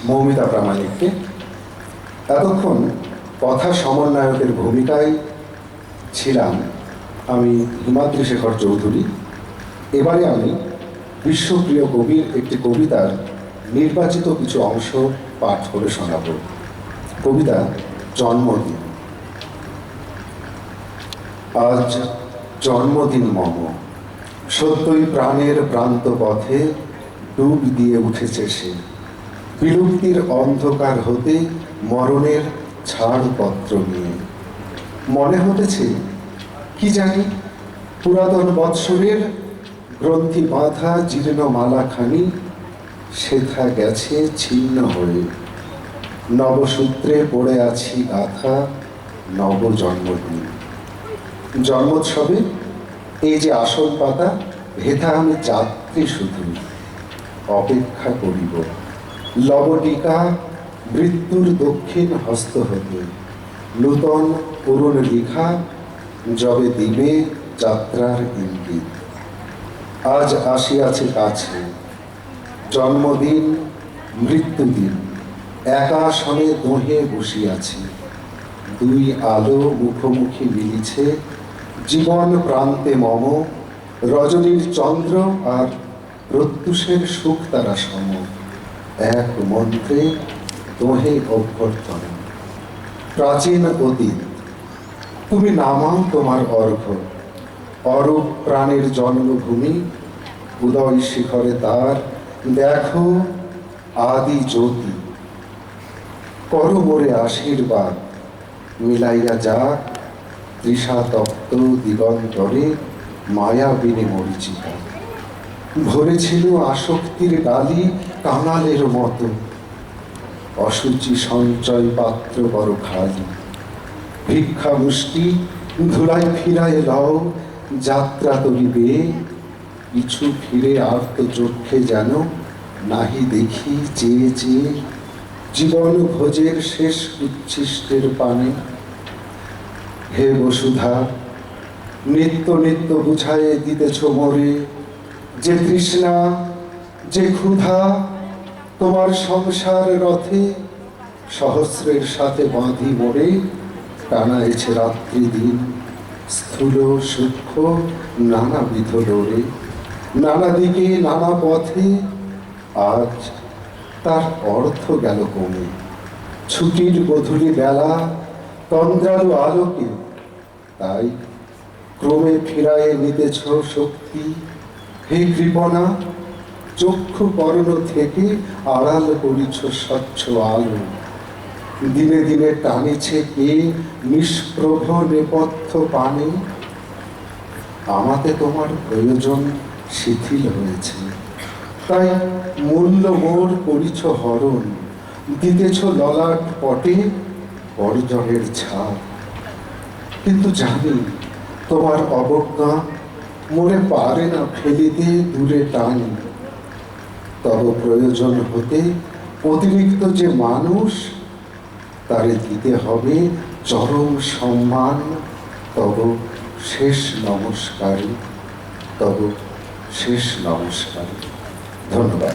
মৌমিতা প্রামাণিককে। এতক্ষণ কথা সমন্বয়কের ভূমিকায় ছিলাম আমি হিমাদ্রি শেখর চৌধুরী। এবারে আমি বিশ্বপ্রিয় কবির একটি কবিতার নির্বাচিত কিছু অংশ পাঠ করে শোনাব। কবিতা জন্মদিন। আজ জন্মদিন মম, সত্যই প্রাণের প্রান্ত পথে ডুব দিয়ে উঠেছে সে। বিলুপ্তির অন্ধকার হতে মরণের ছাড়পত্র নিয়ে মনে হতেছে কি জানি পুরাতন বৎসরের গ্রন্থি বাঁধা জীর্ণ মালাখানি সেথা গেছে ছিন্ন হয়ে। নবসূত্রে পড়ে আছি গাথা নব জন্মদিন। জন্মোৎসবে এই যে আসল পাতা, হেথা আমি যাত্রী শুধু অপেক্ষা করিব লবটিকা মৃত্যুর দক্ষিণ হস্ত হতে। নূতন পুরন লিখা যবে দিবে যাত্রার ইঙ্গিত। আজ আসিয়াছে কাছে জন্মদিন মৃত্যুদিন, একা সনে দোহে বসিয়াছি। দুই আলো মুখোমুখি মিলিছে জীবন প্রান্তে মম। রজনীর চন্দ্র আর প্রত্যুষের সুখ তারা সম। এক মন্ত্রে দোহে অভ্যর্থনা। প্রাচীন অতীত তুমি নামাও তোমার অর্ঘ্য। অরূপ প্রাণের জন্মভূমি উদয় শিখরে তার দেখো আদি জ্যোতি। করো মোরে আশীর্বাদ মিলাইয়া যাক তৃষা তপ্ত দিগন্তরে মায়াবিনী মরিচিকা। ভরেছিল আসক্তির ডালি কাঙালের মতো, অসুচি সঞ্চয় পাত্র বড় খালি। ভিক্ষা মুষ্টি ধুলাই ফিরায় লও যাত্রা তরিবে। কিছু ফিরে আর্ত চক্ষে যেন নাহি দেখি চেয়ে চেয়ে জীবন ভোজের শেষ উচ্ছিষ্টের পানে। হে বসুধা, নিত্য নিত্য বুঝায়ে দিতেছ মোরে যে তৃষ্ণা যে ক্ষুধা তোমার সংসার রথে। সহস্রের সাথে বাঁধি মোরে টানাইছে রাত্রি দিন। স্থূল সূক্ষ্ম নানাবিধ লোরে, নানা দিকে নানা পথে। আজ তার অর্থ গেল কমে। ছুটির গধূলি বেলা তন্দ্রালু আলোকে, তাই ক্রমে ফিরায়ে নিতেছ শক্তি। হে কৃপণা, চক্ষু কর্ণ থেকে আড়াল করিছ স্বচ্ছ আলো। দিনে দিনে টানেছে কে নিষ্প্রভ নেপথ্য পানে। আমাতে তোমার প্রয়োজন শিথিল হয়েছে, তাই মূল্য মোর করিছ হরণ। দিতেছ ললাট পটে বর্জনের ছাপ। কিন্তু জানি তোমার অবজ্ঞা মোরে পারে না ফেলিতে দূরে টানি। তব প্রয়োজন হতে অতিরিক্ত যে মানুষ, তারে দিতে হবে চরম সম্মান। তব শেষ নমস্কারী, তব শেষ নমস্কারী। ধন্যবাদ।